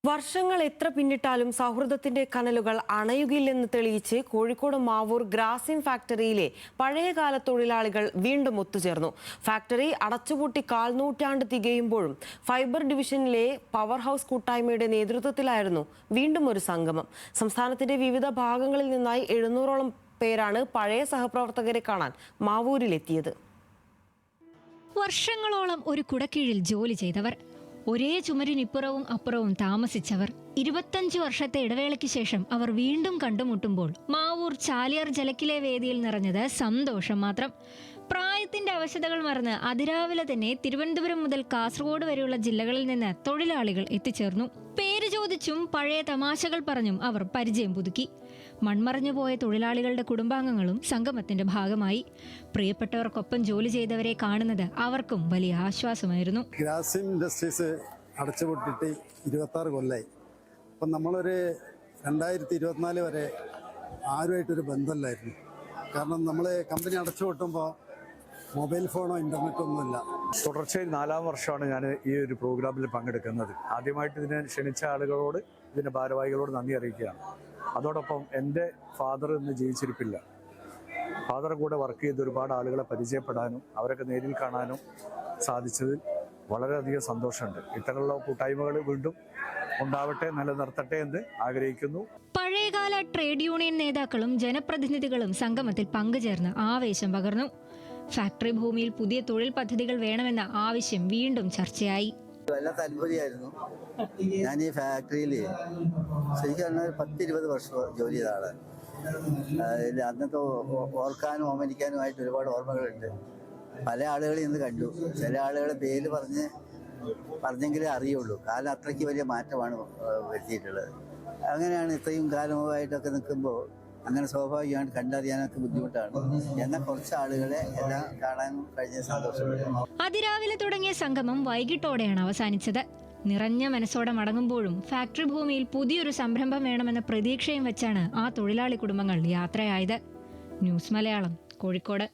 വർഷങ്ങൾ എത്ര പിന്നിട്ടാലും സൗഹൃദത്തിന്റെ കനലുകൾ അണയുകയില്ലെന്ന് തെളിയിച്ച് കോഴിക്കോട് മാവൂർ ഗ്രാസിം ഫാക്ടറിയിലെ പഴയകാല തൊഴിലാളികൾ വീണ്ടും ഒത്തുചേർന്നു. ഫാക്ടറി അടച്ചുപൂട്ടി കാൽനൂറ്റാണ്ട് തികയുമ്പോഴും ഫൈബർ ഡിവിഷനിലെ പവർ ഹൗസ് കൂട്ടായ്മയുടെ നേതൃത്വത്തിലായിരുന്നു വീണ്ടും ഒരു സംഗമം. സംസ്ഥാനത്തിന്റെ വിവിധ ഭാഗങ്ങളിൽ നിന്നായി 700ഓളം പേരാണ് പഴയ സഹപ്രവർത്തകരെ കാണാൻ മാവൂരിലെത്തിയത്. വർഷങ്ങളോളം ഒരു കുടക്കീഴിൽ ജോലി ചെയ്തവർ, ഒരേ ചുമരിനിപ്പുറവും അപ്പുറവും താമസിച്ചവർ, 25 വർഷത്തെ ഇടവേളയ്ക്ക് ശേഷം അവർ വീണ്ടും കണ്ടുമുട്ടുമ്പോൾ മാവൂർ ചാലിയാർ ജലക്കിലെ വേദിയിൽ നിറഞ്ഞത് സന്തോഷം മാത്രം. പ്രായത്തിന്റെ അവശതകൾ മറന്ന് അതിരാവിലെ തന്നെ തിരുവനന്തപുരം മുതൽ കാസർഗോഡ് വരെയുള്ള ജില്ലകളിൽ നിന്ന് തൊഴിലാളികൾ എത്തിച്ചേർന്നു. പേര് ചോദിച്ചും പഴയ തമാശകൾ പറഞ്ഞും അവർ പരിചയം പുതുക്കി. മൺമറഞ്ഞു പോയ തൊഴിലാളികളുടെ കുടുംബാംഗങ്ങളും സംഗമത്തിന്റെ ഭാഗമായി. പ്രിയപ്പെട്ടവർക്കൊപ്പം ജോലി ചെയ്തവരെ കാണുന്നത് അവർക്കും വലിയ ആശ്വാസമായിരുന്നു. ഗ്രാസിം ഇൻഡസ്ട്രീസ് അടച്ചുപൂട്ടിട്ട് 26 കൊല്ലമായി. അപ്പം നമ്മളൊരു 2024 വരെ ആരുമായിട്ടൊരു ബന്ധമില്ലായിരുന്നു. കാരണം നമ്മൾ കമ്പനി അടച്ചുപൂട്ടുമ്പോൾ മൊബൈൽ ഫോണോ ഇൻ്റർനെറ്റോ ഒന്നുമില്ല. തുടർച്ചയായി 4ാം വർഷമാണ് ഞാൻ ഈ ഒരു പ്രോഗ്രാമിൽ പങ്കെടുക്കുന്നത്. ആദ്യമായിട്ട് ഇതിനെ ക്ഷണിച്ച ആളുകളോട്, ഇതിൻ്റെ ഭാരവാഹികളോട് നന്ദി അറിയിക്കുകയാണ്. അതോടൊപ്പം എൻ്റെ ഫാദർ ഇന്ന് ജീവിച്ചിരിപ്പില്ല. ഫാദറെ കൂടെ വർക്ക് ചെയ്ത് ഒരുപാട് ആളുകളെ പരിചയപ്പെടാനും അവരൊക്കെ നേരിൽ കാണാനും സാധിച്ചതിൽ വളരെയധികം സന്തോഷമുണ്ട്. ഇത്തരത്തിലുള്ള കൂട്ടായ്മകൾ വീണ്ടും ഉണ്ടാവട്ടെ, നിലനിർത്തട്ടെ എന്ന് ആഗ്രഹിക്കുന്നു. പഴയകാല ട്രേഡ് യൂണിയൻ നേതാക്കളും ജനപ്രതിനിധികളും സംഗമത്തിൽ പങ്കുചേർന്ന് ആവേശം പകർന്നു. ഫാക്ടറി ഭൂമിയിൽ പുതിയ തൊഴിൽ പദ്ധതികൾ വേണമെന്ന ആവശ്യം വീണ്ടും ചർച്ചയായി. നല്ല താല്പര്യമായിരുന്നു. ഞാൻ ഈ ഫാക്ടറിയിൽ ശരിക്കും 10-20 വർഷം ജോലി ചെയ്ത ആളാണ്. അന്നത്തെ ഓർക്കാനും ഓമനിക്കാനുമായിട്ട് ഒരുപാട് ഓർമ്മകളുണ്ട്. പല ആളുകളെ ഇന്ന് കണ്ടു. ചില ആളുകളെ പേര് പറഞ്ഞെങ്കിലേ അറിയുള്ളൂ. കാലം അത്രയ്ക്ക് വലിയ മാറ്റമാണ് വരുത്തിയിട്ടുള്ളത്. അങ്ങനെയാണ് ഇത്രയും കാലമായിട്ടൊക്കെ നിൽക്കുമ്പോൾ അങ്ങനെ സ്വാഭാവികമായിട്ട് കണ്ടറിയാനൊക്കെ ബുദ്ധിമുട്ടാണ്. എന്നാൽ കുറച്ച് ആളുകളെ എല്ലാം കാണാനും കഴിഞ്ഞ സന്തോഷമുണ്ട്. അതിരാവിലെ തുടങ്ങിയ സംഗമം വൈകിട്ടോടെയാണ് അവസാനിച്ചത്. നിറഞ്ഞ മനസ്സോടെ മടങ്ങുമ്പോഴും ഫാക്ടറി ഭൂമിയിൽ പുതിയൊരു സംരംഭം വേണമെന്ന പ്രതീക്ഷയും വെച്ചാണ് ആ തൊഴിലാളി കുടുംബങ്ങൾ യാത്രയായത്. ന്യൂസ് മലയാളം, കോഴിക്കോട്.